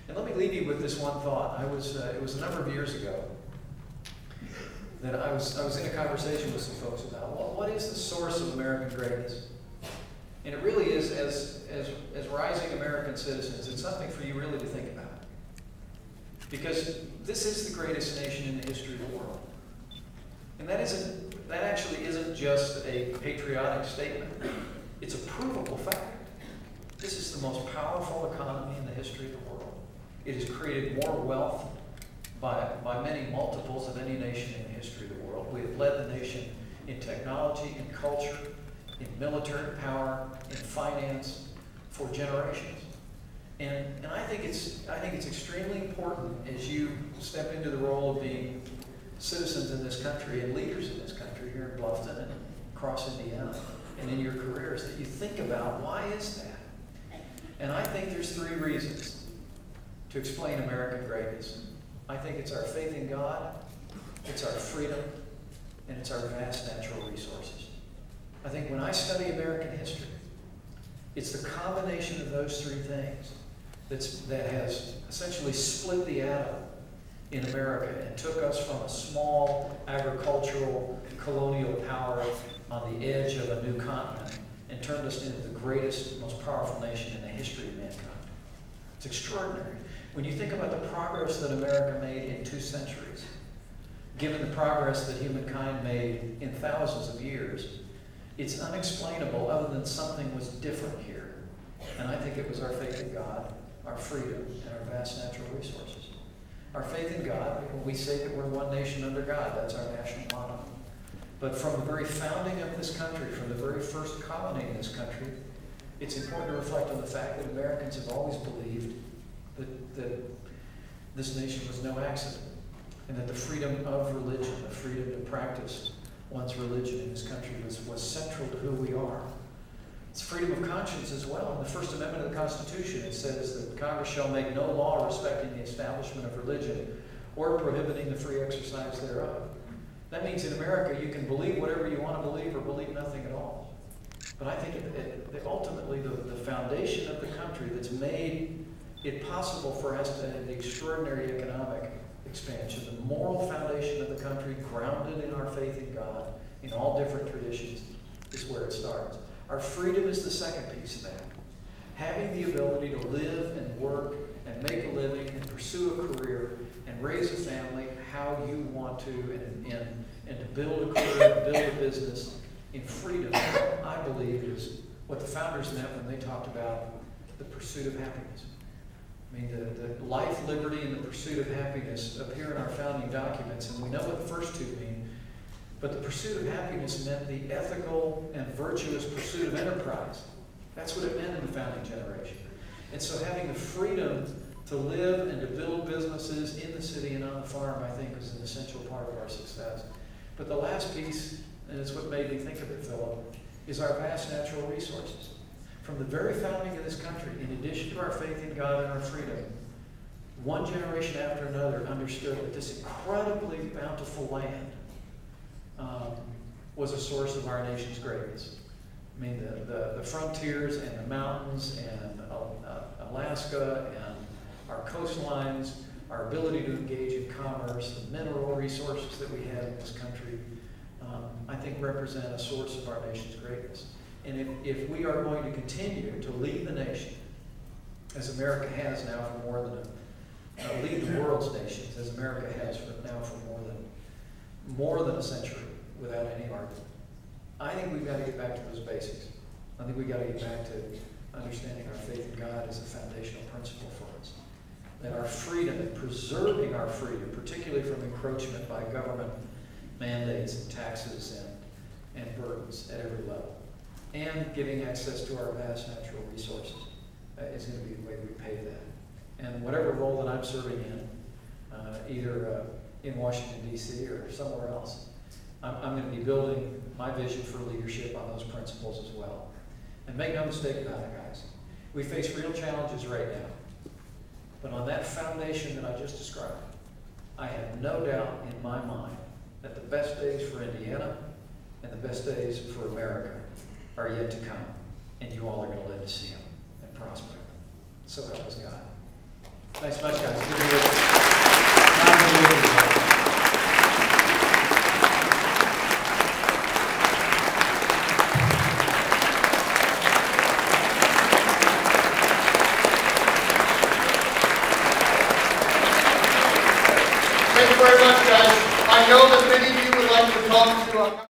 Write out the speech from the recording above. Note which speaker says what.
Speaker 1: And let me leave you with this one thought. It was a number of years ago that I was in a conversation with some folks about, well, what is the source of American greatness? And it really is, as rising American citizens, it's something for you really to think about. Because this is the greatest nation in the history of the world. And that actually isn't just a patriotic statement. It's a provable fact. This is the most powerful economy in the history of the world. It has created more wealth by many multiples of any nation in the history of the world. We have led the nation in technology, in culture, in military power, in finance for generations. And I think it's extremely important as you step into the role of being citizens in this country and leaders in this country here in Bluffton and across Indiana and in your careers that you think about, why is that? And I think there's three reasons to explain American greatness. I think it's our faith in God, it's our freedom, and it's our vast natural resources. I think when I study American history, it's the combination of those three things that has essentially split the atom in America and took us from a small agricultural colonial power on the edge of a new continent and turned us into the greatest, most powerful nation in the history of mankind. It's extraordinary. When you think about the progress that America made in 2 centuries, given the progress that humankind made in thousands of years, it's unexplainable other than something was different here. And I think it was our faith in God, our freedom, and our vast natural resources. Our faith in God, when we say that we're one nation under God, that's our national motto. But from the very founding of this country, from the very first colony in this country, it's important to reflect on the fact that Americans have always believed that this nation was no accident, and that the freedom of religion, the freedom to practice one's religion in this country was central to who we are. It's freedom of conscience as well. In the First Amendment of the Constitution, it says that Congress shall make no law respecting the establishment of religion or prohibiting the free exercise thereof. That means in America you can believe whatever you want to believe or believe nothing at all. But I think ultimately the foundation of the country that's made it possible for us to have the extraordinary economic expansion, the moral foundation of the country grounded in our faith in God, in all different traditions, is where it starts. Our freedom is the second piece of that. Having the ability to live and work and make a living and pursue a career and raise a family how you want to and to build a career, build a business in freedom, I believe is what the founders meant when they talked about the pursuit of happiness. I mean, the life, liberty, and the pursuit of happiness appear in our founding documents, and we know what the first two mean. But the pursuit of happiness meant the ethical and virtuous pursuit of enterprise. That's what it meant in the founding generation. And so having the freedom to live and to build businesses in the city and on the farm, I think, is an essential part of our success. But the last piece, and it's what made me think of it, Philip, is our vast natural resources. From the very founding of this country, in addition to our faith in God and our freedom, one generation after another understood that this incredibly bountiful land was a source of our nation's greatness. I mean, the frontiers and the mountains and Alaska and our coastlines, our ability to engage in commerce, the mineral resources that we have in this country, I think represent a source of our nation's greatness. And if we are going to continue to lead the nation, as America has now for more than lead the world's nations, as America has now for more than a century, without any argument, I think we've got to get back to those basics. I think we've got to get back to understanding our faith in God as a foundational principle for us. That our freedom and preserving our freedom, particularly from encroachment by government mandates and taxes and burdens at every level, and giving access to our vast natural resources is going to be the way we pay that. And whatever role that I'm serving in, either in Washington, D.C. or somewhere else, I'm going to be building my vision for leadership on those principles as well. And make no mistake about it, guys. We face real challenges right now. But on that foundation that I just described, I have no doubt in my mind that the best days for Indiana and the best days for America are yet to come. And you all are going to live to see them and prosper. So help us God. Thanks much, guys.
Speaker 2: Thank you very much, guys. I know that many of you would like to talk to